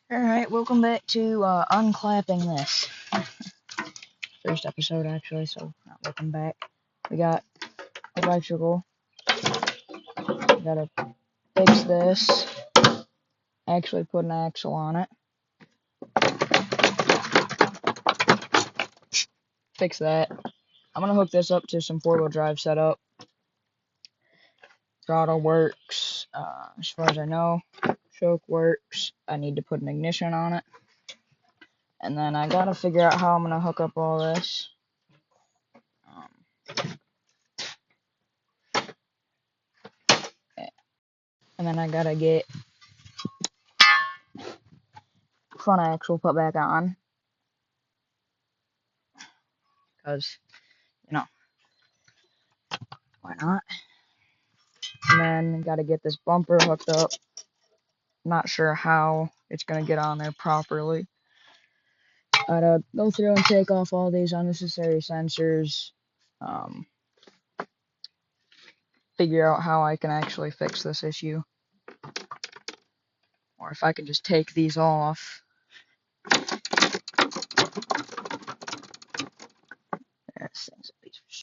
Alright, welcome back to unclapping this. First episode, actually, so not welcome back. We got electrical. We gotta fix this. Actually put an axle on it. Fix that. I'm gonna hook this up to some four-wheel drive setup. Throttle works, as far as I know. Choke works. I need to put an ignition on it. And then I gotta figure out how I'm gonna hook up all this. And then I gotta get front axle put back on. Because, why not? And then gotta get this bumper hooked up. Not sure how it's gonna get on there properly. Gotta go through and take off all these unnecessary sensors. Figure out how I can actually fix this issue. Or if I can just take these off.